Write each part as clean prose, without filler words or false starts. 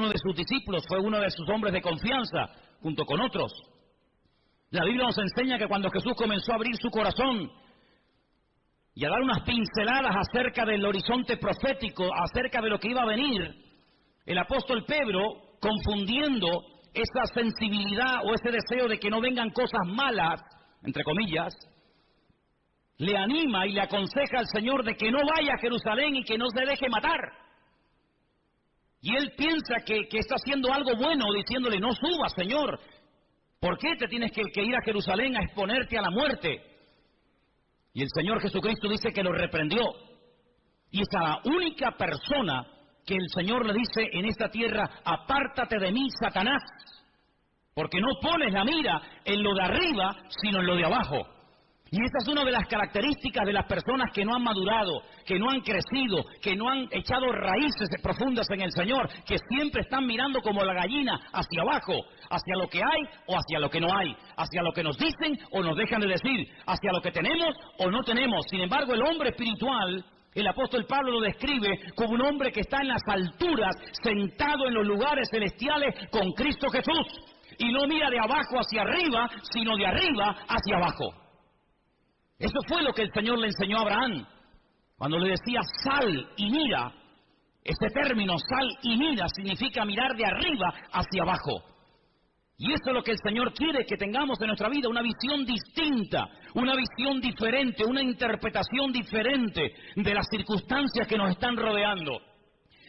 uno de sus discípulos, fue uno de sus hombres de confianza, junto con otros. La Biblia nos enseña que cuando Jesús comenzó a abrir su corazón y a dar unas pinceladas acerca del horizonte profético, acerca de lo que iba a venir, el apóstol Pedro, confundiendo esa sensibilidad o ese deseo de que no vengan cosas malas, entre comillas, le anima y le aconseja al Señor de que no vaya a Jerusalén y que no se deje matar. Y él piensa que está haciendo algo bueno, diciéndole, no subas, Señor. ¿Por qué te tienes que ir a Jerusalén a exponerte a la muerte? Y el Señor Jesucristo dice que lo reprendió. Y es a la única persona que el Señor le dice en esta tierra, apártate de mí, Satanás, porque no pones la mira en lo de arriba, sino en lo de abajo. Y esa es una de las características de las personas que no han madurado, que no han crecido, que no han echado raíces profundas en el Señor, que siempre están mirando como la gallina hacia abajo, hacia lo que hay o hacia lo que no hay, hacia lo que nos dicen o nos dejan de decir, hacia lo que tenemos o no tenemos. Sin embargo, el hombre espiritual, el apóstol Pablo lo describe como un hombre que está en las alturas, sentado en los lugares celestiales con Cristo Jesús, y no mira de abajo hacia arriba, sino de arriba hacia abajo. Eso fue lo que el Señor le enseñó a Abraham, cuando le decía sal y mira. Este término, sal y mira, significa mirar de arriba hacia abajo. Y eso es lo que el Señor quiere que tengamos en nuestra vida, una visión distinta, una visión diferente, una interpretación diferente de las circunstancias que nos están rodeando.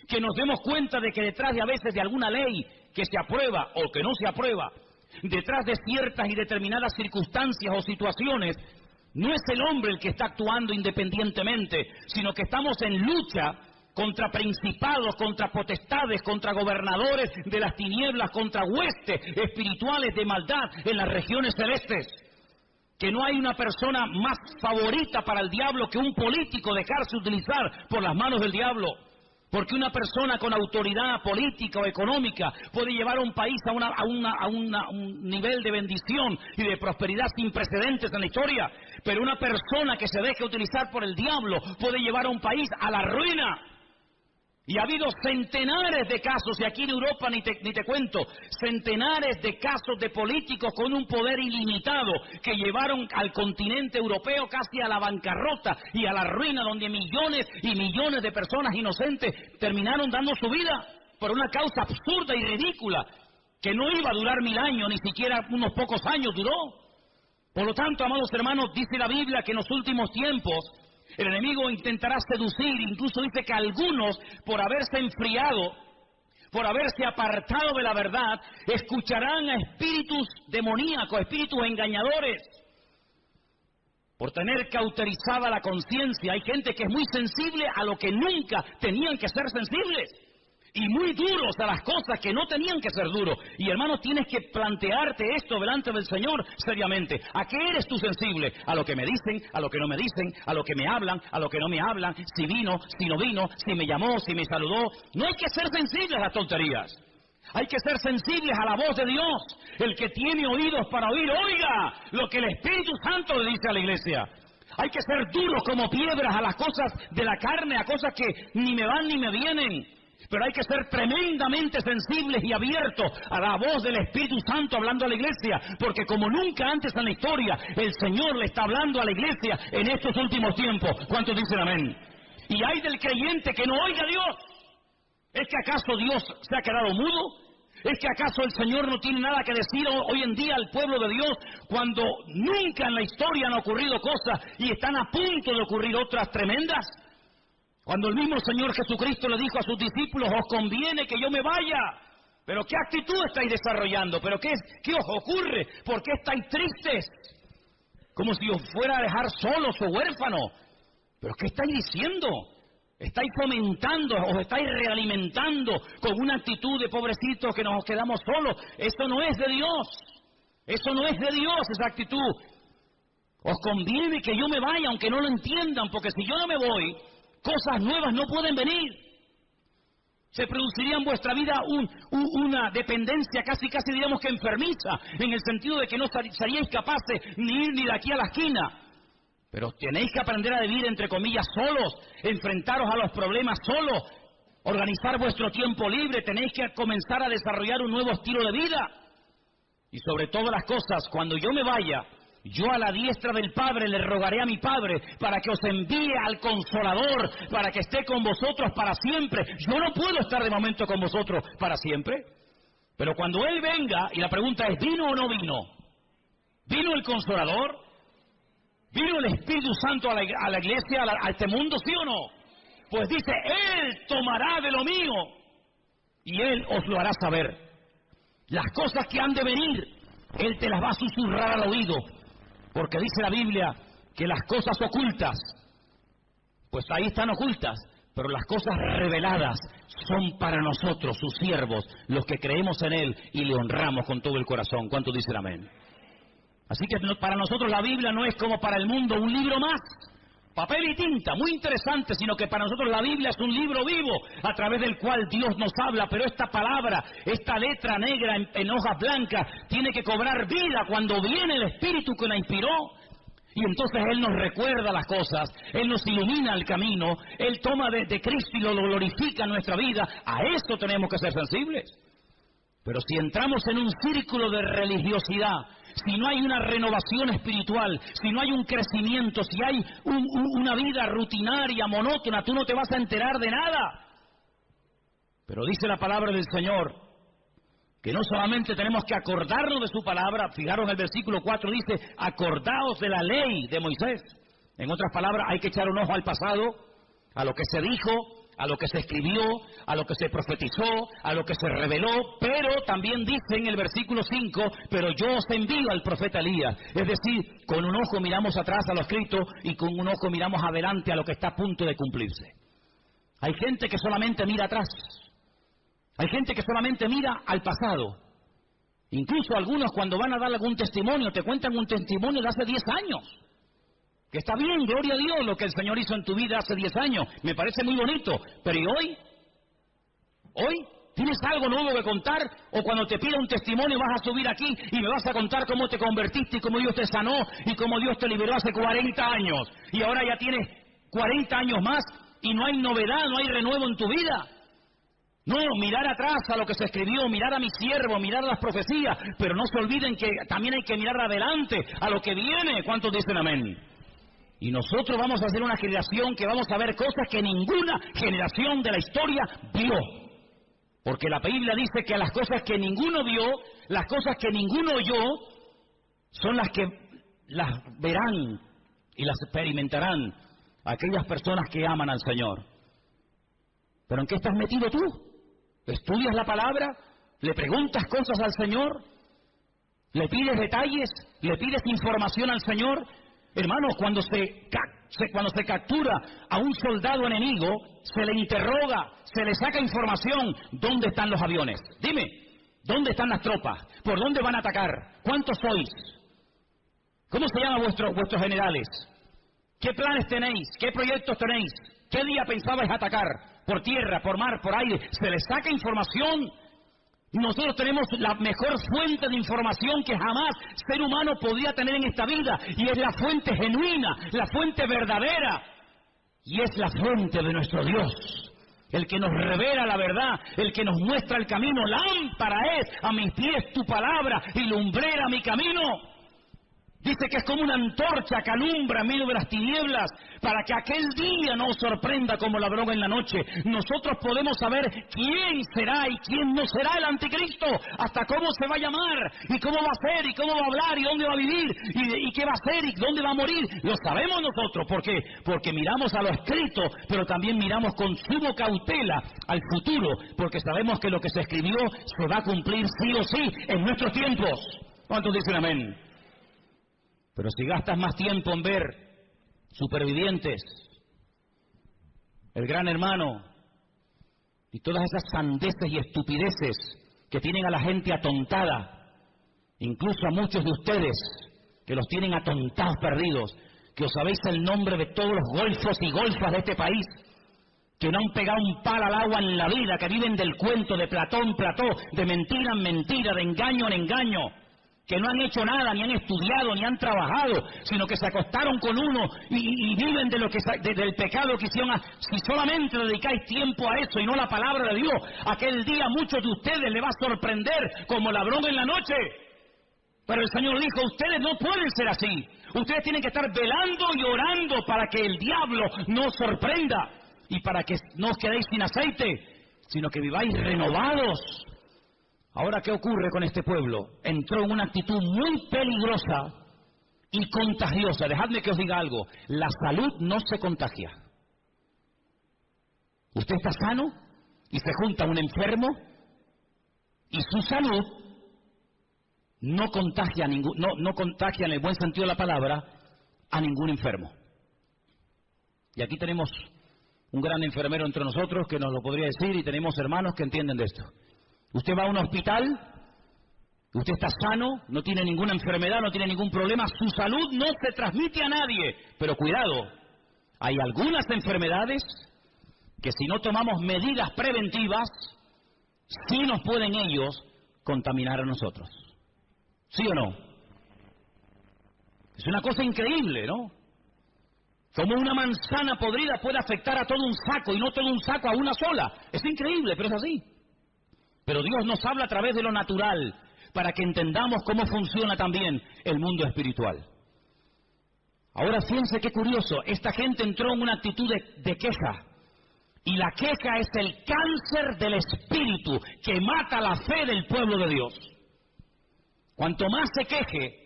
Que nos demos cuenta de que detrás de a veces de alguna ley que se aprueba o que no se aprueba, detrás de ciertas y determinadas circunstancias o situaciones, no es el hombre el que está actuando independientemente, sino que estamos en lucha contra principados, contra potestades, contra gobernadores de las tinieblas, contra huestes espirituales de maldad en las regiones celestes. Que no hay una persona más favorita para el diablo que un político dejarse utilizar por las manos del diablo. Porque una persona con autoridad política o económica puede llevar a un país a un nivel de bendición y de prosperidad sin precedentes en la historia. Pero una persona que se deje utilizar por el diablo puede llevar a un país a la ruina. Y ha habido centenares de casos, y aquí en Europa ni te cuento, centenares de casos de políticos con un poder ilimitado que llevaron al continente europeo casi a la bancarrota y a la ruina, donde millones y millones de personas inocentes terminaron dando su vida por una causa absurda y ridícula que no iba a durar 1000 años, ni siquiera unos pocos años duró. Por lo tanto, amados hermanos, dice la Biblia que en los últimos tiempos el enemigo intentará seducir, incluso dice que algunos, por haberse enfriado, por haberse apartado de la verdad, escucharán a espíritus demoníacos, espíritus engañadores, por tener cauterizada la conciencia. Hay gente que es muy sensible a lo que nunca tenían que ser sensibles, y muy duros a las cosas que no tenían que ser duros. Y hermanos, tienes que plantearte esto delante del Señor seriamente. ¿A qué eres tú sensible? A lo que me dicen, a lo que no me dicen, a lo que me hablan, a lo que no me hablan, si vino, si no vino, si me llamó, si me saludó. No hay que ser sensibles a las tonterías. Hay que ser sensibles a la voz de Dios. El que tiene oídos para oír, oiga lo que el Espíritu Santo le dice a la iglesia. Hay que ser duros como piedras a las cosas de la carne, a cosas que ni me van ni me vienen. Pero hay que ser tremendamente sensibles y abiertos a la voz del Espíritu Santo hablando a la iglesia, porque como nunca antes en la historia, el Señor le está hablando a la iglesia en estos últimos tiempos. ¿Cuántos dicen amén? Y hay del creyente que no oiga a Dios. ¿Es que acaso Dios se ha quedado mudo? ¿Es que acaso el Señor no tiene nada que decir hoy en día al pueblo de Dios, cuando nunca en la historia han ocurrido cosas y están a punto de ocurrir otras tremendas? Cuando el mismo Señor Jesucristo le dijo a sus discípulos, os conviene que yo me vaya. ¿Pero qué actitud estáis desarrollando? ¿Pero qué os ocurre? ¿Por qué estáis tristes? Como si os fuera a dejar solos o huérfanos. ¿Pero qué estáis diciendo? Estáis fomentando, os estáis realimentando con una actitud de pobrecitos que nos quedamos solos. Eso no es de Dios. Eso no es de Dios, esa actitud. Os conviene que yo me vaya, aunque no lo entiendan, porque si yo no me voy, cosas nuevas no pueden venir. Se produciría en vuestra vida una dependencia casi diríamos que enfermiza, en el sentido de que no seríais capaces ni ir ni de aquí a la esquina. Pero tenéis que aprender a vivir, entre comillas, solos, enfrentaros a los problemas solos. organizar vuestro tiempo libre, tenéis que comenzar a desarrollar un nuevo estilo de vida. Y sobre todas las cosas, cuando yo me vaya, yo a la diestra del Padre le rogaré a mi Padre para que os envíe al Consolador, para que esté con vosotros para siempre. Yo no puedo estar de momento con vosotros para siempre, pero cuando Él venga, y la pregunta es, ¿vino o no vino? ¿Vino el Consolador? ¿Vino el Espíritu Santo a la iglesia, a este mundo, sí o no? Pues dice, Él tomará de lo mío y Él os lo hará saber. Las cosas que han de venir, Él te las va a susurrar al oído, porque dice la Biblia que las cosas ocultas, pues ahí están ocultas, pero las cosas reveladas son para nosotros, sus siervos, los que creemos en Él y le honramos con todo el corazón. ¿Cuántos dicen amén? Así que para nosotros la Biblia no es como para el mundo un libro más, papel y tinta, muy interesante, sino que para nosotros la Biblia es un libro vivo a través del cual Dios nos habla, pero esta palabra, esta letra negra en hojas blancas, tiene que cobrar vida cuando viene el Espíritu que la inspiró. Y entonces Él nos recuerda las cosas, Él nos ilumina el camino, Él toma de Cristo y lo glorifica en nuestra vida. A eso tenemos que ser sensibles. Pero si entramos en un círculo de religiosidad, si no hay una renovación espiritual, si no hay un crecimiento, si hay una vida rutinaria, monótona, tú no te vas a enterar de nada. Pero dice la palabra del Señor que no solamente tenemos que acordarnos de su palabra, fijaros en el versículo 4 dice, acordaos de la ley de Moisés. En otras palabras, hay que echar un ojo al pasado, a lo que se dijo, a lo que se escribió, a lo que se profetizó, a lo que se reveló, pero también dice en el versículo 5, pero yo os envío al profeta Elías. Es decir, con un ojo miramos atrás a lo escrito y con un ojo miramos adelante a lo que está a punto de cumplirse. Hay gente que solamente mira atrás. Hay gente que solamente mira al pasado. Incluso algunos cuando van a dar algún testimonio, te cuentan un testimonio de hace 10 años. Que está bien, gloria a Dios, lo que el Señor hizo en tu vida hace 10 años. Me parece muy bonito. Pero ¿y hoy? ¿Hoy? ¿Tienes algo nuevo que contar? ¿O cuando te pida un testimonio vas a subir aquí y me vas a contar cómo te convertiste y cómo Dios te sanó y cómo Dios te liberó hace 40 años? Y ahora ya tienes 40 años más y no hay novedad, no hay renuevo en tu vida. No, mirar atrás a lo que se escribió, mirar a mi siervo, mirar a las profecías, pero no se olviden que también hay que mirar adelante, a lo que viene. ¿Cuántos dicen amén? Y nosotros vamos a ser una generación que vamos a ver cosas que ninguna generación de la historia vio. Porque la Biblia dice que las cosas que ninguno vio, las cosas que ninguno oyó, son las que las verán y las experimentarán aquellas personas que aman al Señor. ¿Pero en qué estás metido tú? ¿Estudias la palabra? ¿Le preguntas cosas al Señor? ¿Le pides detalles? ¿Le pides información al Señor? Hermanos, cuando se captura a un soldado enemigo, se le interroga, se le saca información. ¿Dónde están los aviones? Dime, ¿dónde están las tropas? ¿Por dónde van a atacar? ¿Cuántos sois? ¿Cómo se llaman vuestros generales? ¿Qué planes tenéis? ¿Qué proyectos tenéis? ¿Qué día pensabais atacar? ¿Por tierra, por mar, por aire? Se le saca información. Nosotros tenemos la mejor fuente de información que jamás ser humano podría tener en esta vida, y es la fuente genuina, la fuente verdadera, y es la fuente de nuestro Dios, el que nos revela la verdad, el que nos muestra el camino. Lámpara es a mis pies tu palabra y lumbrera mi camino. Dice que es como una antorcha que alumbra en medio de las tinieblas, para que aquel día no os sorprenda como ladrón en la noche. Nosotros podemos saber quién será y quién no será el anticristo, hasta cómo se va a llamar, y cómo va a ser, y cómo va a hablar, y dónde va a vivir, y qué va a hacer, y dónde va a morir. Lo sabemos nosotros. ¿Por qué? Porque miramos a lo escrito, pero también miramos con suma cautela al futuro, porque sabemos que lo que se escribió se va a cumplir sí o sí en nuestros tiempos. ¿Cuántos dicen amén? Pero si gastas más tiempo en ver Supervivientes, El Gran Hermano y todas esas sandeces y estupideces que tienen a la gente atontada, incluso a muchos de ustedes que los tienen atontados, perdidos, que os sabéis el nombre de todos los golfos y golfas de este país, que no han pegado un palo al agua en la vida, que viven del cuento, de Platón, Plató, de mentira en mentira, de engaño en engaño, que no han hecho nada, ni han estudiado, ni han trabajado, sino que se acostaron con uno y viven de lo que del pecado que hicieron. Si solamente dedicáis tiempo a eso y no a la palabra de Dios, aquel día muchos de ustedes les va a sorprender como ladrón en la noche. Pero el Señor dijo, ustedes no pueden ser así. Ustedes tienen que estar velando y orando para que el diablo no os sorprenda y para que no os quedéis sin aceite, sino que viváis renovados. Ahora, ¿qué ocurre con este pueblo? Entró en una actitud muy peligrosa y contagiosa. Dejadme que os diga algo. La salud no se contagia. Usted está sano y se junta un enfermo y su salud no contagia no contagia en el buen sentido de la palabra a ningún enfermo. Y aquí tenemos un gran enfermero entre nosotros que nos lo podría decir, y tenemos hermanos que entienden de esto. Usted va a un hospital, usted está sano, no tiene ninguna enfermedad, no tiene ningún problema, su salud no se transmite a nadie. Pero cuidado, hay algunas enfermedades que si no tomamos medidas preventivas, sí nos pueden ellos contaminar a nosotros. ¿Sí o no? Es una cosa increíble, ¿no? Como una manzana podrida puede afectar a todo un saco y no todo un saco a una sola. Es increíble, pero es así. Pero Dios nos habla a través de lo natural para que entendamos cómo funciona también el mundo espiritual. Ahora fíjense qué curioso, esta gente entró en una actitud de queja. Y la queja es el cáncer del espíritu que mata la fe del pueblo de Dios. Cuanto más se queje,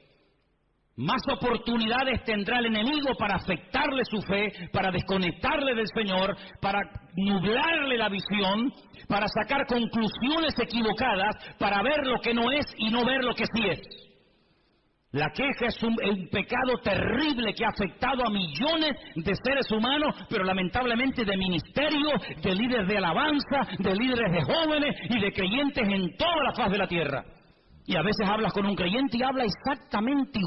más oportunidades tendrá el enemigo para afectarle su fe, para desconectarle del Señor, para nublarle la visión, para sacar conclusiones equivocadas, para ver lo que no es y no ver lo que sí es. La queja es un pecado terrible que ha afectado a millones de seres humanos, pero lamentablemente de ministerios, de líderes de alabanza, de líderes de jóvenes y de creyentes en toda la faz de la tierra. Y a veces hablas con un creyente y habla exactamente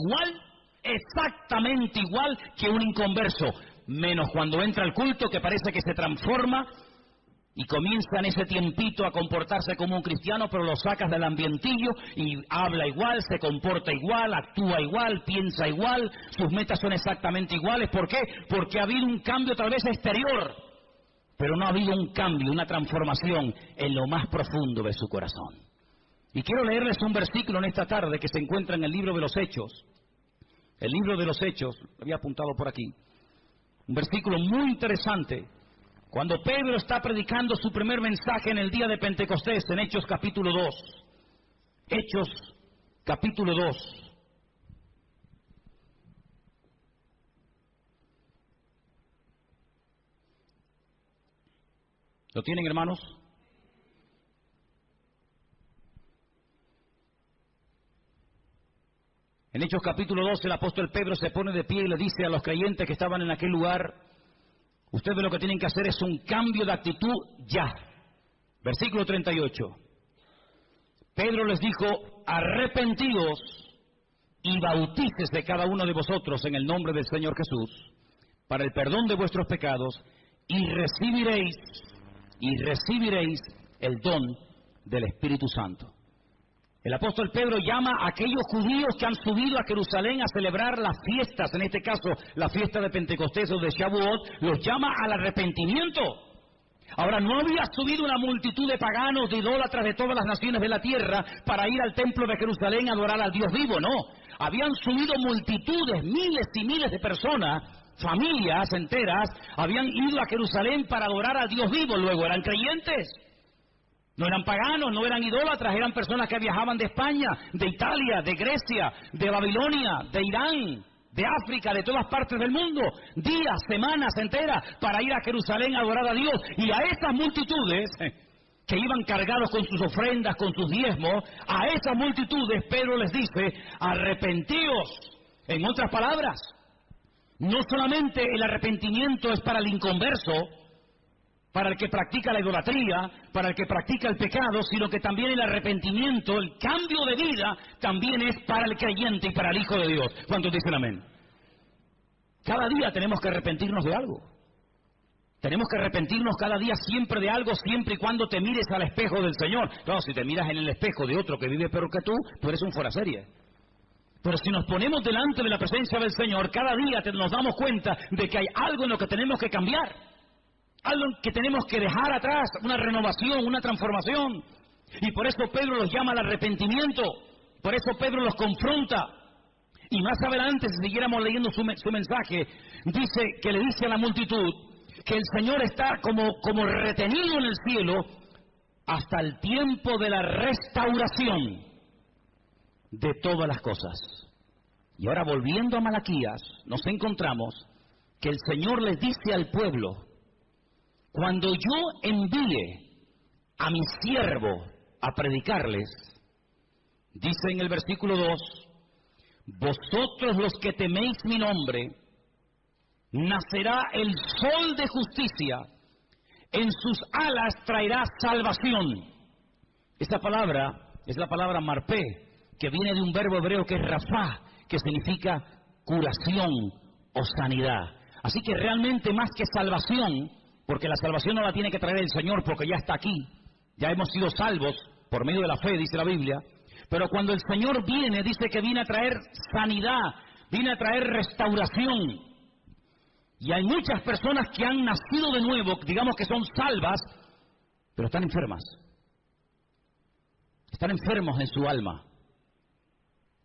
igual que un inconverso, menos cuando entra al culto, que parece que se transforma y comienza en ese tiempito a comportarse como un cristiano, pero lo sacas del ambientillo y habla igual, se comporta igual, actúa igual, piensa igual, sus metas son exactamente iguales. ¿Por qué? Porque ha habido un cambio tal vez exterior, pero no ha habido un cambio, una transformación en lo más profundo de su corazón. Y quiero leerles un versículo en esta tarde que se encuentra en el libro de los Hechos. El libro de los Hechos, lo había apuntado por aquí. Un versículo muy interesante. Cuando Pedro está predicando su primer mensaje en el día de Pentecostés, en Hechos capítulo 2. Hechos capítulo 2. ¿Lo tienen, hermanos? En Hechos capítulo 2, el apóstol Pedro se pone de pie y le dice a los creyentes que estaban en aquel lugar: ustedes lo que tienen que hacer es un cambio de actitud ya. Versículo 38. Pedro les dijo: arrepentíos y bautícese cada uno de vosotros en el nombre del Señor Jesús para el perdón de vuestros pecados y recibiréis el don del Espíritu Santo. El apóstol Pedro llama a aquellos judíos que han subido a Jerusalén a celebrar las fiestas, en este caso la fiesta de Pentecostés o de Shavuot, los llama al arrepentimiento. Ahora, no había subido una multitud de paganos, de idólatras de todas las naciones de la tierra para ir al templo de Jerusalén a adorar al Dios vivo, no. Habían subido multitudes, miles y miles de personas, familias enteras, habían ido a Jerusalén para adorar al Dios vivo, luego eran creyentes. No eran paganos, no eran idólatras, eran personas que viajaban de España, de Italia, de Grecia, de Babilonia, de Irán, de África, de todas partes del mundo, días, semanas enteras para ir a Jerusalén a adorar a Dios. Y a esas multitudes que iban cargados con sus ofrendas, con sus diezmos, a esas multitudes Pedro les dice: arrepentíos. En otras palabras, no solamente el arrepentimiento es para el inconverso, para el que practica la idolatría, para el que practica el pecado, sino que también el arrepentimiento, el cambio de vida, también es para el creyente y para el Hijo de Dios. ¿Cuántos dicen amén? Cada día tenemos que arrepentirnos de algo. Tenemos que arrepentirnos cada día siempre de algo, siempre y cuando te mires al espejo del Señor. Claro, si te miras en el espejo de otro que vive peor que tú eres un fuera serie. Pero si nos ponemos delante de la presencia del Señor, cada día nos damos cuenta de que hay algo en lo que tenemos que cambiar, algo que tenemos que dejar atrás, una renovación, una transformación. Y por eso Pedro los llama al arrepentimiento, por eso Pedro los confronta. Y más adelante, si siguiéramos leyendo su mensaje, dice que le dice a la multitud que el Señor está como retenido en el cielo hasta el tiempo de la restauración de todas las cosas. Y ahora, volviendo a Malaquías, nos encontramos que el Señor les dice al pueblo: cuando yo envíe a mi siervo a predicarles, dice en el versículo 2, vosotros los que teméis mi nombre, nacerá el sol de justicia, en sus alas traerá salvación. Esta palabra es la palabra marpé, que viene de un verbo hebreo que es rafá, que significa curación o sanidad. Así que realmente, más que salvación, porque la salvación no la tiene que traer el Señor, porque ya está aquí, ya hemos sido salvos por medio de la fe, dice la Biblia. Pero cuando el Señor viene, dice que viene a traer sanidad, viene a traer restauración. Y hay muchas personas que han nacido de nuevo, digamos que son salvas, pero están enfermas. Están enfermos en su alma.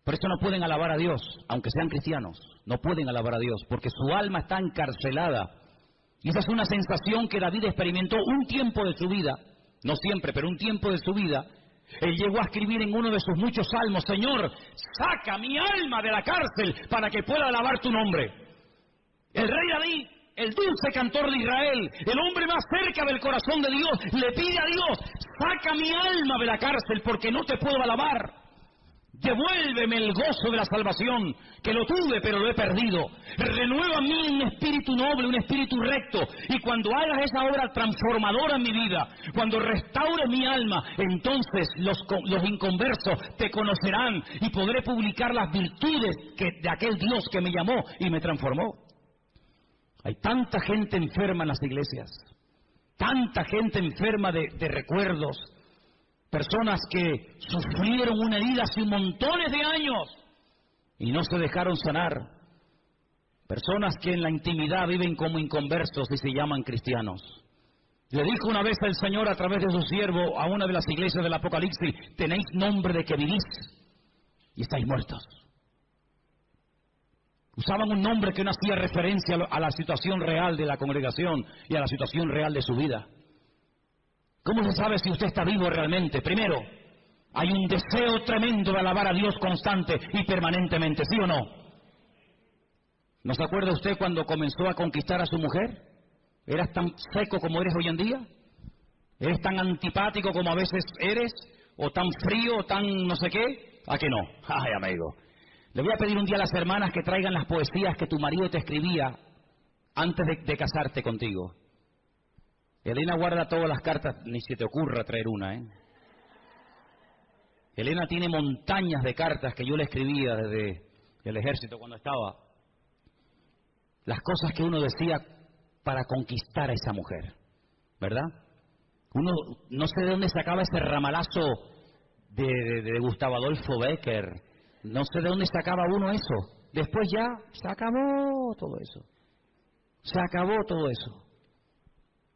Por eso no pueden alabar a Dios, aunque sean cristianos. No pueden alabar a Dios, porque su alma está encarcelada. Y esa es una sensación que David experimentó un tiempo de su vida, no siempre, pero un tiempo de su vida. Él llegó a escribir en uno de sus muchos salmos: Señor, saca mi alma de la cárcel para que pueda alabar tu nombre. El rey David, el dulce cantor de Israel, el hombre más cerca del corazón de Dios, le pide a Dios: saca mi alma de la cárcel porque no te puedo alabar. Devuélveme el gozo de la salvación, que lo tuve pero lo he perdido. Renueva en mí un espíritu noble, un espíritu recto. Y cuando hagas esa obra transformadora en mi vida, cuando restaures mi alma, entonces los inconversos te conocerán y podré publicar las virtudes de aquel Dios que me llamó y me transformó. Hay tanta gente enferma en las iglesias, tanta gente enferma de recuerdos, personas que sufrieron una herida hace montones de años y no se dejaron sanar. Personas que en la intimidad viven como inconversos y se llaman cristianos. Le dijo una vez el Señor a través de su siervo a una de las iglesias del Apocalipsis: tenéis nombre de que vivís y estáis muertos. Usaban un nombre que no hacía referencia a la situación real de la congregación y a la situación real de su vida. ¿Cómo se sabe si usted está vivo realmente? Primero, hay un deseo tremendo de alabar a Dios constante y permanentemente, ¿sí o no? ¿No se acuerda usted cuando comenzó a conquistar a su mujer? ¿Eras tan seco como eres hoy en día? ¿Eres tan antipático como a veces eres? ¿O tan frío, o tan no sé qué? ¿A que no? Ay, amigo. Le voy a pedir un día a las hermanas que traigan las poesías que tu marido te escribía antes de casarte contigo. Elena guarda todas las cartas, ni se te ocurra traer una, ¿eh? Elena tiene montañas de cartas que yo le escribía desde el ejército cuando estaba. Las cosas que uno decía para conquistar a esa mujer, ¿verdad? Uno no sé de dónde sacaba ese ramalazo de Gustavo Adolfo Bécquer. No sé de dónde sacaba uno eso. Después ya se acabó todo eso. Se acabó todo eso.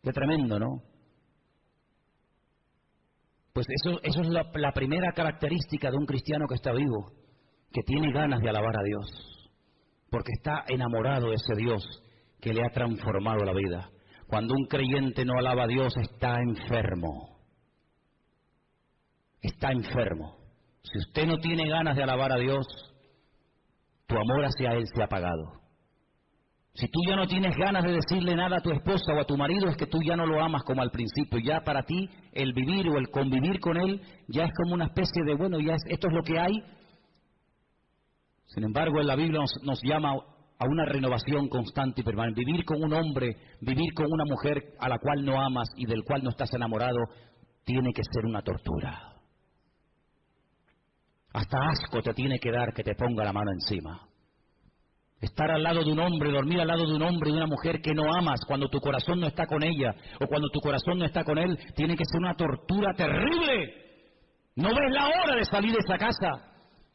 Qué tremendo, ¿no? Pues eso es la primera característica de un cristiano que está vivo, que tiene ganas de alabar a Dios, porque está enamorado de ese Dios que le ha transformado la vida. Cuando un creyente no alaba a Dios, está enfermo. Está enfermo. Si usted no tiene ganas de alabar a Dios, tu amor hacia Él se ha apagado. Si tú ya no tienes ganas de decirle nada a tu esposa o a tu marido, es que tú ya no lo amas como al principio. Ya para ti el vivir o el convivir con él ya es como una especie de, bueno, esto es lo que hay. Sin embargo, en la Biblia nos llama a una renovación constante y permanente. Vivir con un hombre, vivir con una mujer a la cual no amas y del cual no estás enamorado, tiene que ser una tortura. Hasta asco te tiene que dar que te ponga la mano encima. Estar al lado de un hombre, dormir al lado de un hombre y de una mujer que no amas, cuando tu corazón no está con ella o cuando tu corazón no está con él, tiene que ser una tortura terrible. No ves la hora de salir de esa casa.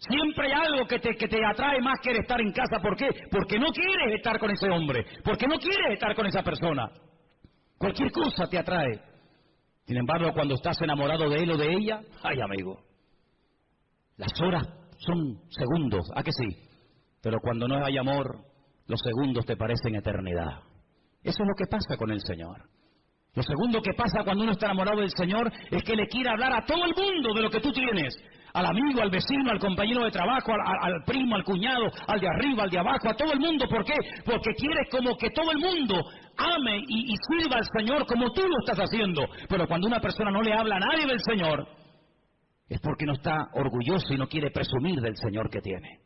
Siempre hay algo que te atrae más que estar en casa. ¿Por qué? Porque no quieres estar con ese hombre, porque no quieres estar con esa persona. Cualquier cosa te atrae. Sin embargo, cuando estás enamorado de él o de ella, ay amigo, las horas son segundos, ¿a que sí? Pero cuando no hay amor, los segundos te parecen eternidad. Eso es lo que pasa con el Señor. Lo segundo que pasa cuando uno está enamorado del Señor es que le quiere hablar a todo el mundo de lo que tú tienes. Al amigo, al vecino, al compañero de trabajo, al primo, al cuñado, al de arriba, al de abajo, a todo el mundo. ¿Por qué? Porque quieres como que todo el mundo ame y sirva al Señor como tú lo estás haciendo. Pero cuando una persona no le habla a nadie del Señor, es porque no está orgulloso y no quiere presumir del Señor que tiene.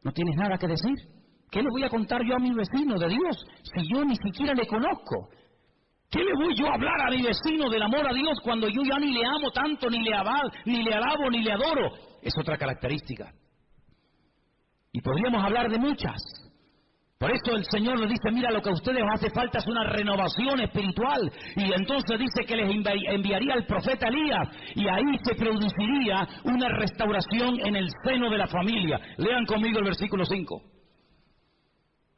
¿No tienes nada que decir? ¿Qué le voy a contar yo a mi vecino de Dios si yo ni siquiera le conozco? ¿Qué le voy yo a hablar a mi vecino del amor a Dios cuando yo ya ni le amo tanto, ni le alabo, ni le adoro? Es otra característica. Y podríamos hablar de muchas. Por eso el Señor les dice, mira, lo que a ustedes hace falta es una renovación espiritual. Y entonces dice que les enviaría el profeta Elías. Y ahí se produciría una restauración en el seno de la familia. Lean conmigo el versículo 5.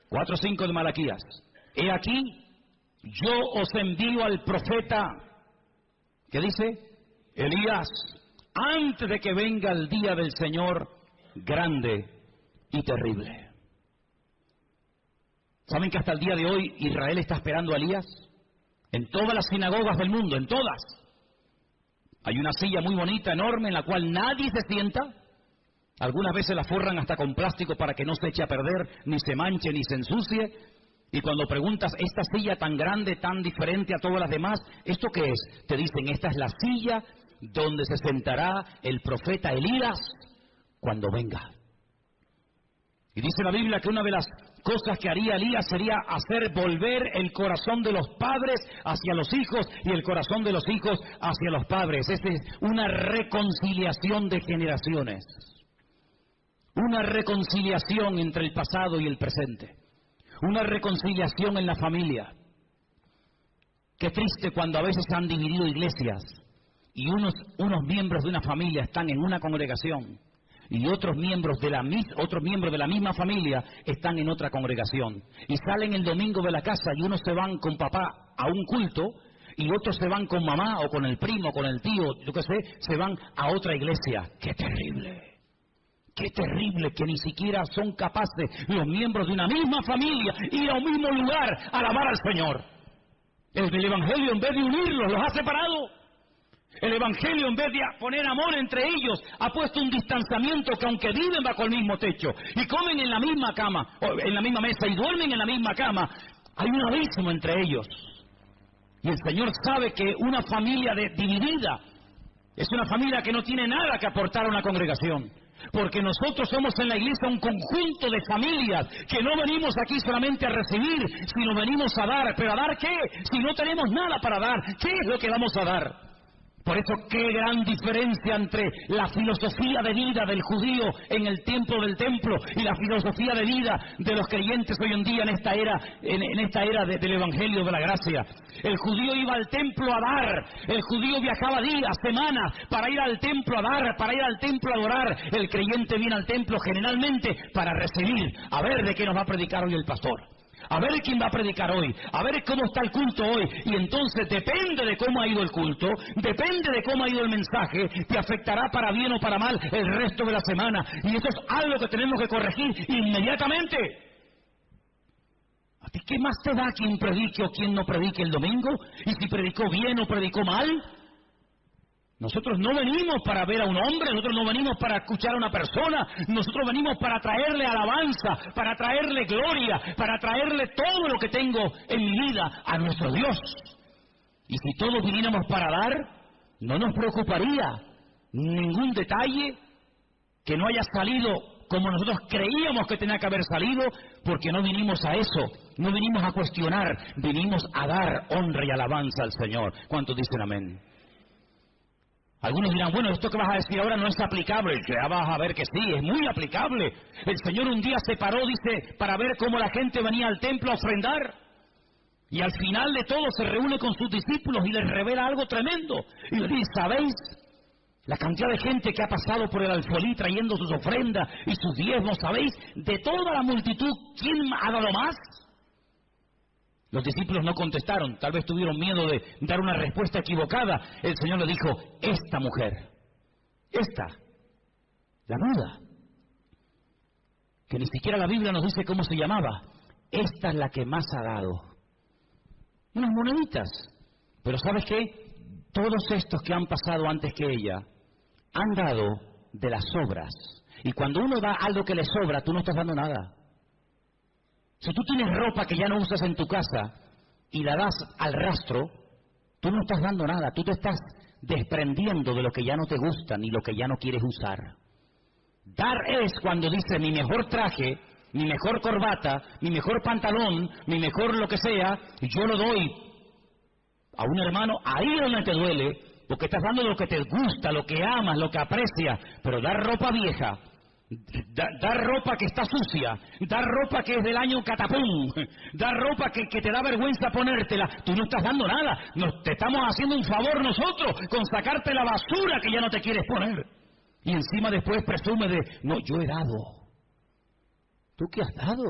4:5 de Malaquías. He aquí, yo os envío al profeta, ¿qué dice? Elías, antes de que venga el día del Señor grande y terrible. ¿Saben que hasta el día de hoy Israel está esperando a Elías? En todas las sinagogas del mundo, en todas. Hay una silla muy bonita, enorme, en la cual nadie se sienta. Algunas veces la forran hasta con plástico para que no se eche a perder, ni se manche, ni se ensucie. Y cuando preguntas, esta silla tan grande, tan diferente a todas las demás, ¿esto qué es? Te dicen, esta es la silla donde se sentará el profeta Elías cuando venga. Y dice la Biblia que una de las cosas que haría Elías sería hacer volver el corazón de los padres hacia los hijos y el corazón de los hijos hacia los padres. Esa es una reconciliación de generaciones. Una reconciliación entre el pasado y el presente. Una reconciliación en la familia. Qué triste cuando a veces se han dividido iglesias y unos miembros de una familia están en una congregación y otros miembros de la misma familia están en otra congregación. Y salen el domingo de la casa y unos se van con papá a un culto y otros se van con mamá o con el primo, con el tío, yo qué sé, se van a otra iglesia. ¡Qué terrible! ¡Qué terrible que ni siquiera son capaces los miembros de una misma familia ir a un mismo lugar a alabar al Señor! El Evangelio, en vez de unirlos, los ha separado. El Evangelio, en vez de poner amor entre ellos, ha puesto un distanciamiento que aunque viven bajo el mismo techo y comen en la misma cama, o en la misma mesa y duermen en la misma cama, hay un abismo entre ellos. Y el Señor sabe que una familia dividida es una familia que no tiene nada que aportar a una congregación. Porque nosotros somos en la iglesia un conjunto de familias que no venimos aquí solamente a recibir, sino venimos a dar. ¿Pero a dar qué? Si no tenemos nada para dar, ¿qué es lo que vamos a dar? Por eso, qué gran diferencia entre la filosofía de vida del judío en el tiempo del templo y la filosofía de vida de los creyentes hoy en día en esta era del Evangelio de la Gracia. El judío iba al templo a dar, el judío viajaba días, semanas para ir al templo a dar, para ir al templo a adorar. El creyente viene al templo generalmente para recibir, a ver de qué nos va a predicar hoy el pastor. A ver quién va a predicar hoy, a ver cómo está el culto hoy. Y entonces depende de cómo ha ido el culto, depende de cómo ha ido el mensaje, te afectará para bien o para mal el resto de la semana. Y eso es algo que tenemos que corregir inmediatamente. ¿A ti qué más te da quién predique o quién no predique el domingo? ¿Y si predicó bien o predicó mal? Nosotros no venimos para ver a un hombre, nosotros no venimos para escuchar a una persona, nosotros venimos para traerle alabanza, para traerle gloria, para traerle todo lo que tengo en mi vida a nuestro Dios. Y si todos viniéramos para dar, no nos preocuparía ningún detalle que no haya salido como nosotros creíamos que tenía que haber salido, porque no vinimos a eso, no vinimos a cuestionar, vinimos a dar honra y alabanza al Señor. ¿Cuántos dicen amén? Algunos dirán, bueno, esto que vas a decir ahora no es aplicable. Ya vas a ver que sí, es muy aplicable. El Señor un día se paró, dice, para ver cómo la gente venía al templo a ofrendar. Y al final de todo se reúne con sus discípulos y les revela algo tremendo. Y les dice, ¿sabéis? La cantidad de gente que ha pasado por el alfolí trayendo sus ofrendas y sus diezmos, ¿sabéis? De toda la multitud, ¿quién ha dado más? Los discípulos no contestaron, tal vez tuvieron miedo de dar una respuesta equivocada. El Señor le dijo, esta mujer, esta, la viuda, que ni siquiera la Biblia nos dice cómo se llamaba, esta es la que más ha dado. Unas moneditas. Pero ¿sabes qué? Todos estos que han pasado antes que ella han dado de las sobras. Y cuando uno da algo que le sobra, tú no estás dando nada. Si tú tienes ropa que ya no usas en tu casa y la das al rastro, tú no estás dando nada, tú te estás desprendiendo de lo que ya no te gusta ni lo que ya no quieres usar. Dar es cuando dice mi mejor traje, mi mejor corbata, mi mejor pantalón, mi mejor lo que sea, y yo lo doy a un hermano ahí donde te duele, porque estás dando lo que te gusta, lo que amas, lo que aprecias, pero dar ropa vieja, dar ropa que está sucia, dar ropa que es del año catapum, dar ropa que te da vergüenza ponértela, tú no estás dando nada, te estamos haciendo un favor nosotros con sacarte la basura que ya no te quieres poner. Y encima después presume de, no, yo he dado. ¿Tú qué has dado?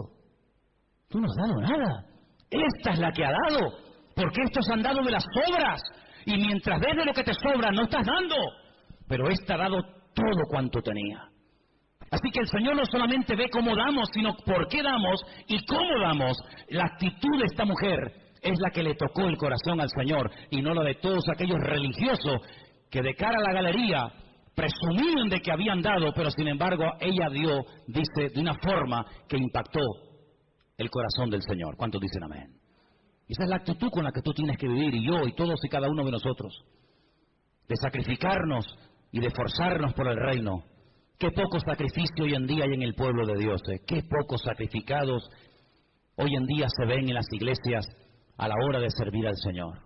Tú no has dado nada. Esta es la que ha dado, porque estos han dado de las sobras, y mientras des de lo que te sobra no estás dando, pero esta ha dado todo cuanto tenía. Así que el Señor no solamente ve cómo damos, sino por qué damos y cómo damos. La actitud de esta mujer es la que le tocó el corazón al Señor y no la de todos aquellos religiosos que de cara a la galería presumían de que habían dado, pero sin embargo ella dio, dice, de una forma que impactó el corazón del Señor. ¿Cuántos dicen amén? Esa es la actitud con la que tú tienes que vivir, y yo y todos y cada uno de nosotros, de sacrificarnos y de esforzarnos por el reino. Qué poco sacrificio hoy en día hay en el pueblo de Dios, qué pocos sacrificados hoy en día se ven en las iglesias a la hora de servir al Señor.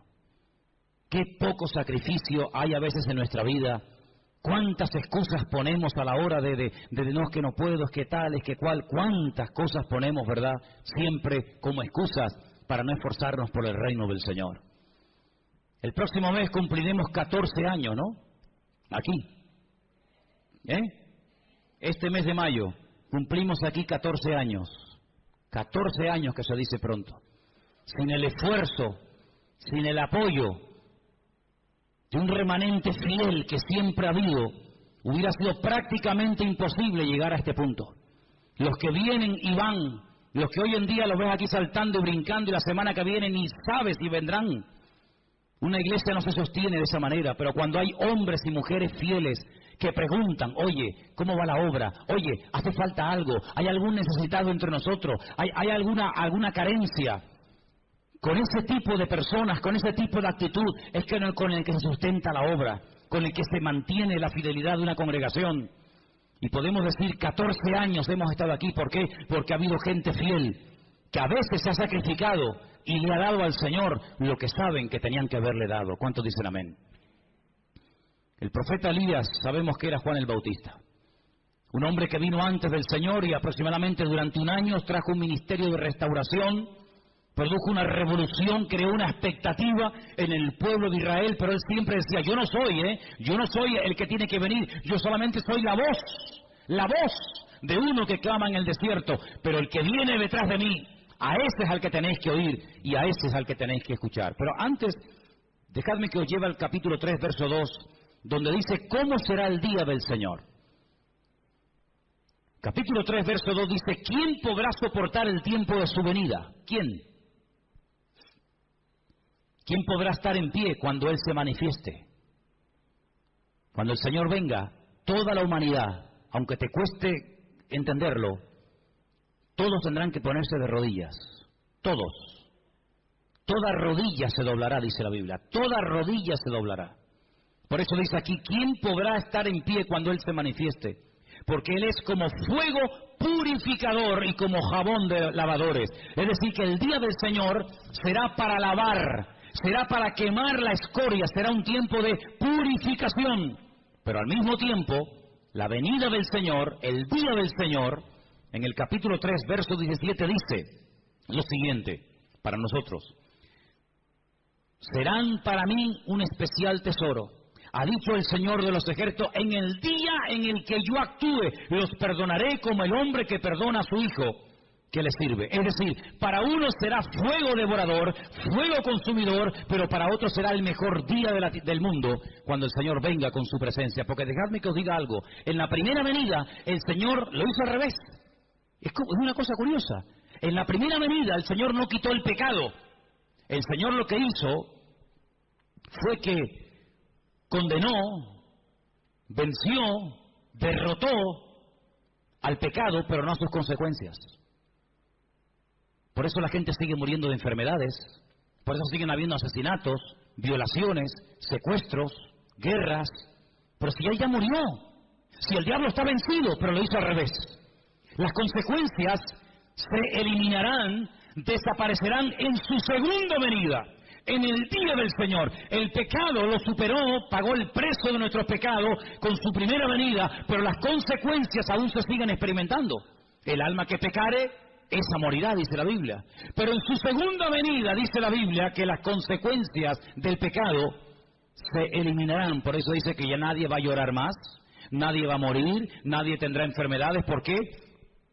Qué poco sacrificio hay a veces en nuestra vida. Cuántas excusas ponemos a la hora de no, es que no puedo, es que tal, es que cual. Cuántas cosas ponemos, ¿verdad? Siempre como excusas para no esforzarnos por el reino del Señor. El próximo mes cumpliremos 14 años, ¿no? Aquí. Este mes de mayo cumplimos aquí 14 años. 14 años que se dice pronto. Sin el esfuerzo, sin el apoyo de un remanente fiel que siempre ha habido, hubiera sido prácticamente imposible llegar a este punto. Los que vienen y van, los que hoy en día los ves aquí saltando y brincando, y la semana que viene ni sabes si vendrán. Una iglesia no se sostiene de esa manera, pero cuando hay hombres y mujeres fieles que preguntan, oye, ¿cómo va la obra? Oye, ¿hace falta algo? ¿Hay algún necesitado entre nosotros? ¿Hay alguna carencia? Con ese tipo de personas, con ese tipo de actitud, es que con el que se sustenta la obra, con el que se mantiene la fidelidad de una congregación. Y podemos decir, 14 años hemos estado aquí. ¿Por qué? Porque ha habido gente fiel, que a veces se ha sacrificado y le ha dado al Señor lo que saben que tenían que haberle dado. ¿Cuántos dicen amén? El profeta Elías, sabemos que era Juan el Bautista. Un hombre que vino antes del Señor y aproximadamente durante un año trajo un ministerio de restauración, produjo una revolución, creó una expectativa en el pueblo de Israel, pero él siempre decía, yo no soy el que tiene que venir, yo solamente soy la voz de uno que clama en el desierto, pero el que viene detrás de mí, a ese es al que tenéis que oír y a ese es al que tenéis que escuchar. Pero antes, dejadme que os lleve al capítulo 3, verso 2, donde dice, ¿cómo será el día del Señor? Capítulo 3, verso 2 dice, ¿quién podrá soportar el tiempo de su venida? ¿Quién? ¿Quién podrá estar en pie cuando Él se manifieste? Cuando el Señor venga, toda la humanidad, aunque te cueste entenderlo, todos tendrán que ponerse de rodillas. Todos. Toda rodilla se doblará, dice la Biblia. Toda rodilla se doblará. Por eso dice aquí, ¿quién podrá estar en pie cuando Él se manifieste? Porque Él es como fuego purificador y como jabón de lavadores. Es decir, que el día del Señor será para lavar, será para quemar la escoria, será un tiempo de purificación. Pero al mismo tiempo, la venida del Señor, el día del Señor, en el capítulo 3, verso 17, dice lo siguiente para nosotros. Serán para mí un especial tesoro. ha dicho el Señor de los ejércitos, en el día en el que yo actúe, los perdonaré como el hombre que perdona a su hijo que le sirve. Es decir, para uno será fuego devorador, fuego consumidor, pero para otros será el mejor día del mundo cuando el Señor venga con su presencia. Porque dejadme que os diga algo, en la primera venida el Señor lo hizo al revés. Es una cosa curiosa. En la primera venida el Señor no quitó el pecado. El Señor lo que hizo fue que condenó, venció, derrotó al pecado, pero no a sus consecuencias. Por eso la gente sigue muriendo de enfermedades, por eso siguen habiendo asesinatos, violaciones, secuestros, guerras. Pero si Él ya murió, si el diablo está vencido, pero lo hizo al revés. Las consecuencias se eliminarán, desaparecerán en su segunda venida, en el día del Señor. El pecado lo superó, pagó el precio de nuestros pecados con su primera venida, pero las consecuencias aún se siguen experimentando. El alma que pecare, esa morirá, dice la Biblia. Pero en su segunda venida, dice la Biblia, que las consecuencias del pecado se eliminarán. Por eso dice que ya nadie va a llorar más, nadie va a morir, nadie tendrá enfermedades. ¿Por qué?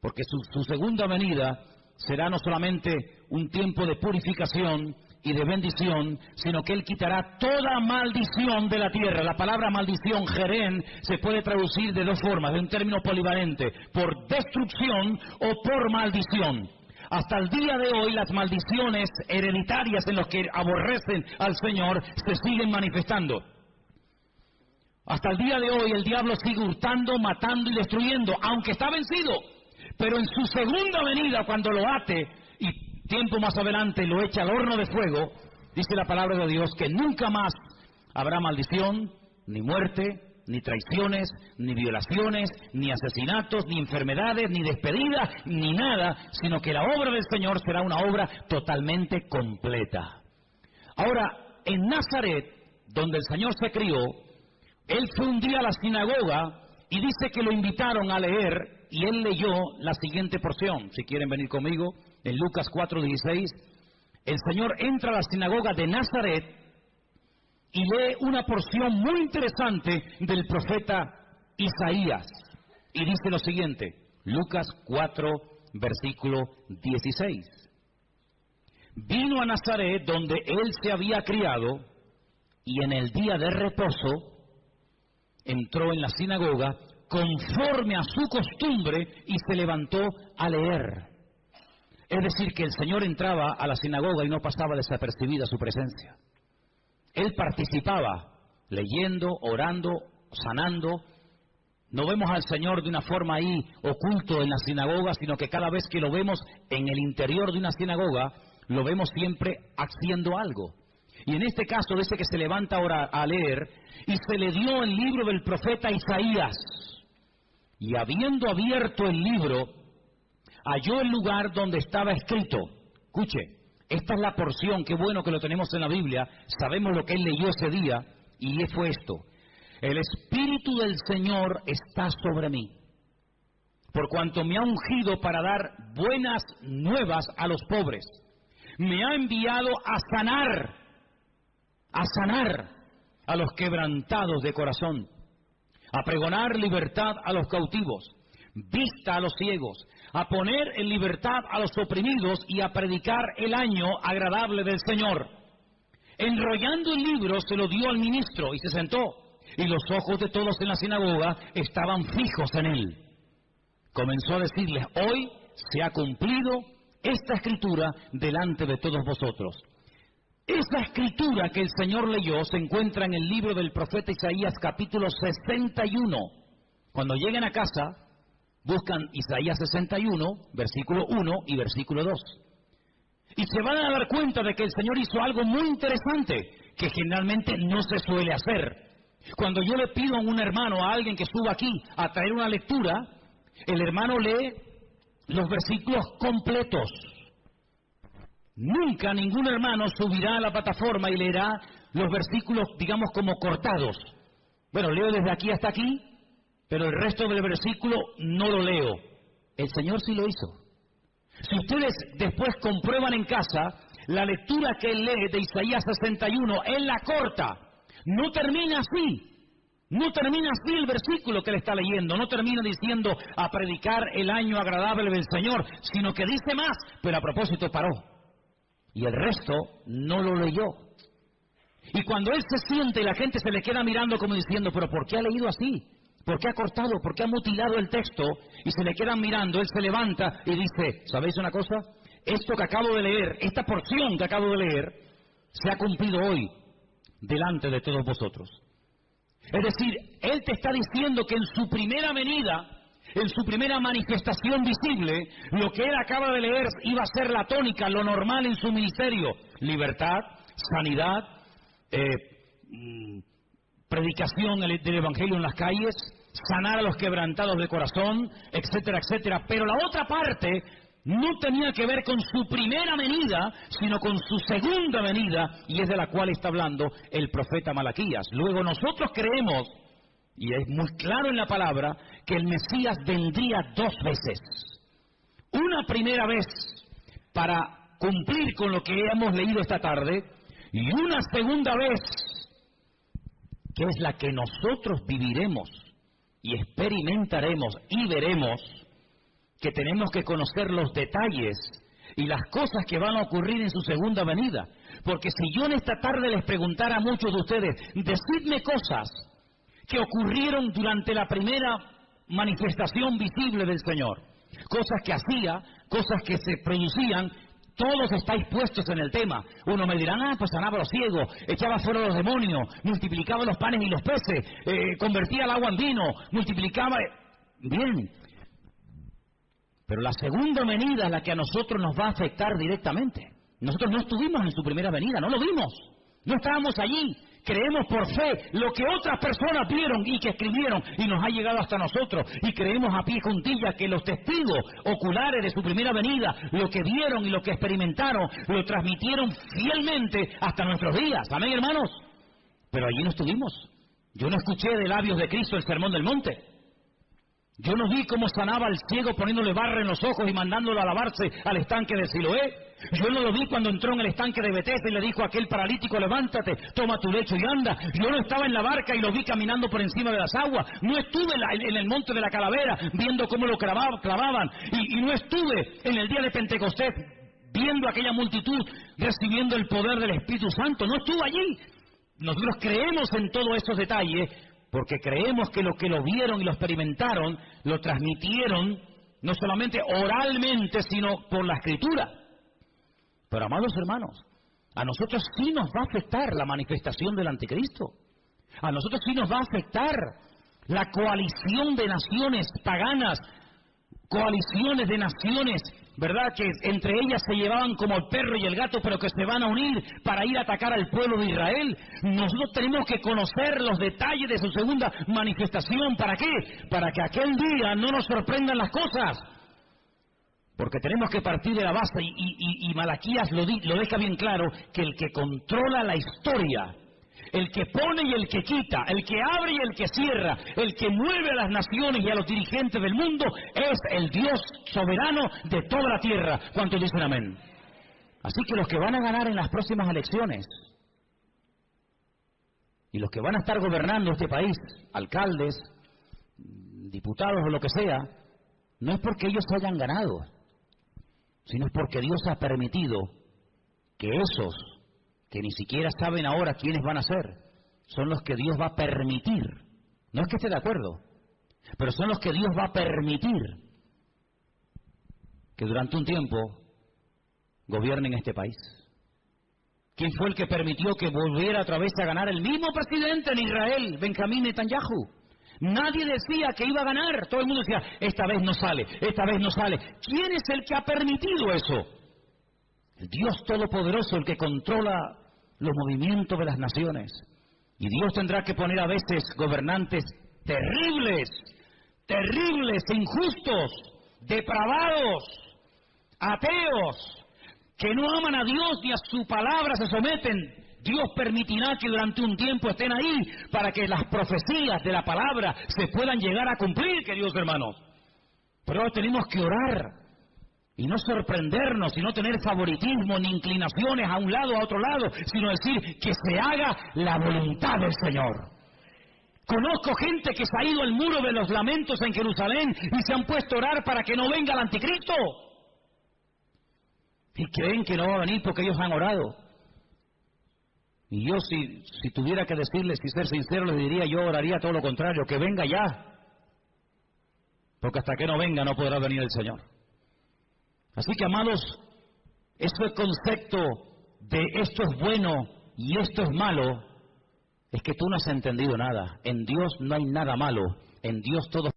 Porque su segunda venida será no solamente un tiempo de purificación y de bendición, sino que Él quitará toda maldición de la tierra. La palabra maldición, jerén, se puede traducir de dos formas, de un término polivalente, por destrucción o por maldición. Hasta el día de hoy las maldiciones hereditarias en los que aborrecen al Señor se siguen manifestando. Hasta el día de hoy el diablo sigue hurtando, matando y destruyendo, aunque está vencido. Pero en su segunda venida, cuando lo ate y tiempo más adelante lo echa al horno de fuego, dice la palabra de Dios que nunca más habrá maldición, ni muerte, ni traiciones, ni violaciones, ni asesinatos, ni enfermedades, ni despedidas, ni nada, sino que la obra del Señor será una obra totalmente completa. Ahora, en Nazaret, donde el Señor se crió, Él fue un día a la sinagoga y dice que lo invitaron a leer, y Él leyó la siguiente porción. Si quieren venir conmigo, en Lucas 4:16, el Señor entra a la sinagoga de Nazaret y lee una porción muy interesante del profeta Isaías. Y dice lo siguiente, Lucas 4, versículo 16. Vino a Nazaret donde Él se había criado, y en el día de reposo entró en la sinagoga conforme a su costumbre y se levantó a leer. Es decir, que el Señor entraba a la sinagoga y no pasaba desapercibida su presencia. Él participaba, leyendo, orando, sanando. No vemos al Señor de una forma ahí oculto en la sinagoga, sino que cada vez que lo vemos en el interior de una sinagoga, lo vemos siempre haciendo algo. Y en este caso dice que se levanta ahora a leer y se le dio el libro del profeta Isaías. Y habiendo abierto el libro, halló el lugar donde estaba escrito. Escuche, esta es la porción, qué bueno que lo tenemos en la Biblia, sabemos lo que él leyó ese día, y fue esto: el Espíritu del Señor está sobre mí, por cuanto me ha ungido para dar buenas nuevas a los pobres. Me ha enviado a sanar a los quebrantados de corazón, a pregonar libertad a los cautivos, vista a los ciegos, a poner en libertad a los oprimidos y a predicar el año agradable del Señor. Enrollando el libro se lo dio al ministro y se sentó, y los ojos de todos en la sinagoga estaban fijos en él. Comenzó a decirles: hoy se ha cumplido esta escritura delante de todos vosotros. Esa escritura que el Señor leyó se encuentra en el libro del profeta Isaías, capítulo 61. Cuando lleguen a casa, buscan Isaías 61, versículo 1 y versículo 2. Y se van a dar cuenta de que el Señor hizo algo muy interesante, que generalmente no se suele hacer. Cuando yo le pido a un hermano, a alguien que suba aquí, a traer una lectura, el hermano lee los versículos completos. Nunca ningún hermano subirá a la plataforma y leerá los versículos, digamos, como cortados. Bueno, leo desde aquí hasta aquí, pero el resto del versículo no lo leo. El Señor sí lo hizo. Si ustedes después comprueban en casa, la lectura que él lee de Isaías 61, él la corta. No termina así. No termina así el versículo que él está leyendo, no termina diciendo a predicar el año agradable del Señor, sino que dice más, pero a propósito paró. Y el resto no lo leyó. Y cuando él se siente y la gente se le queda mirando como diciendo, pero ¿por qué ha leído así? ¿Por qué ha cortado? ¿Por qué ha mutilado el texto? Y se le quedan mirando, él se levanta y dice, ¿sabéis una cosa? Esto que acabo de leer, esta porción que acabo de leer, se ha cumplido hoy delante de todos vosotros. Es decir, él te está diciendo que en su primera venida, en su primera manifestación visible, lo que él acaba de leer iba a ser la tónica, lo normal en su ministerio. Libertad, sanidad, predicación del Evangelio en las calles, sanar a los quebrantados de corazón, etcétera, etcétera. Pero la otra parte no tenía que ver con su primera venida, sino con su segunda venida, y es de la cual está hablando el profeta Malaquías. Luego nosotros creemos, y es muy claro en la palabra, que el Mesías vendría 2 veces. Una primera vez para cumplir con lo que hemos leído esta tarde, y una segunda vez, que es la que nosotros viviremos y experimentaremos y veremos, que tenemos que conocer los detalles y las cosas que van a ocurrir en su segunda venida. Porque si yo en esta tarde les preguntara a muchos de ustedes, decidme cosas que ocurrieron durante la primera manifestación visible del Señor, cosas que hacía, cosas que se producían, todos estáis puestos en el tema. Uno me dirá, pues sanaba a los ciegos, echaba fuera a los demonios, multiplicaba los panes y los peces, convertía el agua en vino, multiplicaba... Bien, pero la segunda venida es la que a nosotros nos va a afectar directamente. Nosotros no estuvimos en su primera venida, no lo vimos, no estábamos allí. Creemos por fe lo que otras personas vieron y que escribieron y nos ha llegado hasta nosotros. Y creemos a pie juntillas que los testigos oculares de su primera venida, lo que vieron y lo que experimentaron, lo transmitieron fielmente hasta nuestros días. Amén, hermanos. Pero allí no estuvimos. Yo no escuché de labios de Cristo el sermón del monte. Yo no vi cómo sanaba al ciego poniéndole barro en los ojos y mandándolo a lavarse al estanque de Siloé. Yo no lo vi cuando entró en el estanque de Betesda y le dijo a aquel paralítico, levántate, toma tu lecho y anda. Yo no estaba en la barca y lo vi caminando por encima de las aguas. No estuve en el monte de la Calavera viendo cómo lo clavaban. Y no estuve en el día de Pentecostés viendo aquella multitud recibiendo el poder del Espíritu Santo. No estuve allí. Nosotros creemos en todos esos detalles porque creemos que los que lo vieron y lo experimentaron, lo transmitieron, no solamente oralmente, sino por la Escritura. Pero, amados hermanos, a nosotros sí nos va a afectar la manifestación del Anticristo. A nosotros sí nos va a afectar la coalición de naciones paganas, coaliciones de naciones, ¿verdad?, que entre ellas se llevaban como el perro y el gato, pero que se van a unir para ir a atacar al pueblo de Israel. Nosotros tenemos que conocer los detalles de su segunda manifestación. ¿Para qué? Para que aquel día no nos sorprendan las cosas. Porque tenemos que partir de la base, y Malaquías lo deja bien claro, que el que controla la historia, el que pone y el que quita, el que abre y el que cierra, el que mueve a las naciones y a los dirigentes del mundo, es el Dios soberano de toda la tierra. ¿Cuántos dicen amén? Así que los que van a ganar en las próximas elecciones, y los que van a estar gobernando este país, alcaldes, diputados o lo que sea, no es porque ellos hayan ganado, sino es porque Dios ha permitido que esos que ni siquiera saben ahora quiénes van a ser, son los que Dios va a permitir. No es que esté de acuerdo, pero son los que Dios va a permitir que durante un tiempo gobiernen este país. ¿Quién fue el que permitió que volviera otra vez a ganar el mismo presidente en Israel, Benjamín Netanyahu? Nadie decía que iba a ganar, todo el mundo decía, esta vez no sale, esta vez no sale. ¿Quién es el que ha permitido eso? El Dios Todopoderoso, el que controla los movimientos de las naciones. Y Dios tendrá que poner a veces gobernantes terribles, terribles, injustos, depravados, ateos, que no aman a Dios ni a su palabra se someten. Dios permitirá que durante un tiempo estén ahí para que las profecías de la palabra se puedan llegar a cumplir, queridos hermanos. Pero tenemos que orar y no sorprendernos, y no tener favoritismo ni inclinaciones a un lado o a otro lado, sino decir que se haga la voluntad del Señor. Conozco gente que se ha ido al muro de los lamentos en Jerusalén y se han puesto a orar para que no venga el anticristo. Y creen que no va a venir porque ellos han orado. Y yo si tuviera que decirles y ser sincero, les diría, yo oraría todo lo contrario, que venga ya. Porque hasta que no venga no podrá venir el Señor. Así que, amados, ese concepto de esto es bueno y esto es malo, es que tú no has entendido nada. En Dios no hay nada malo. En Dios todo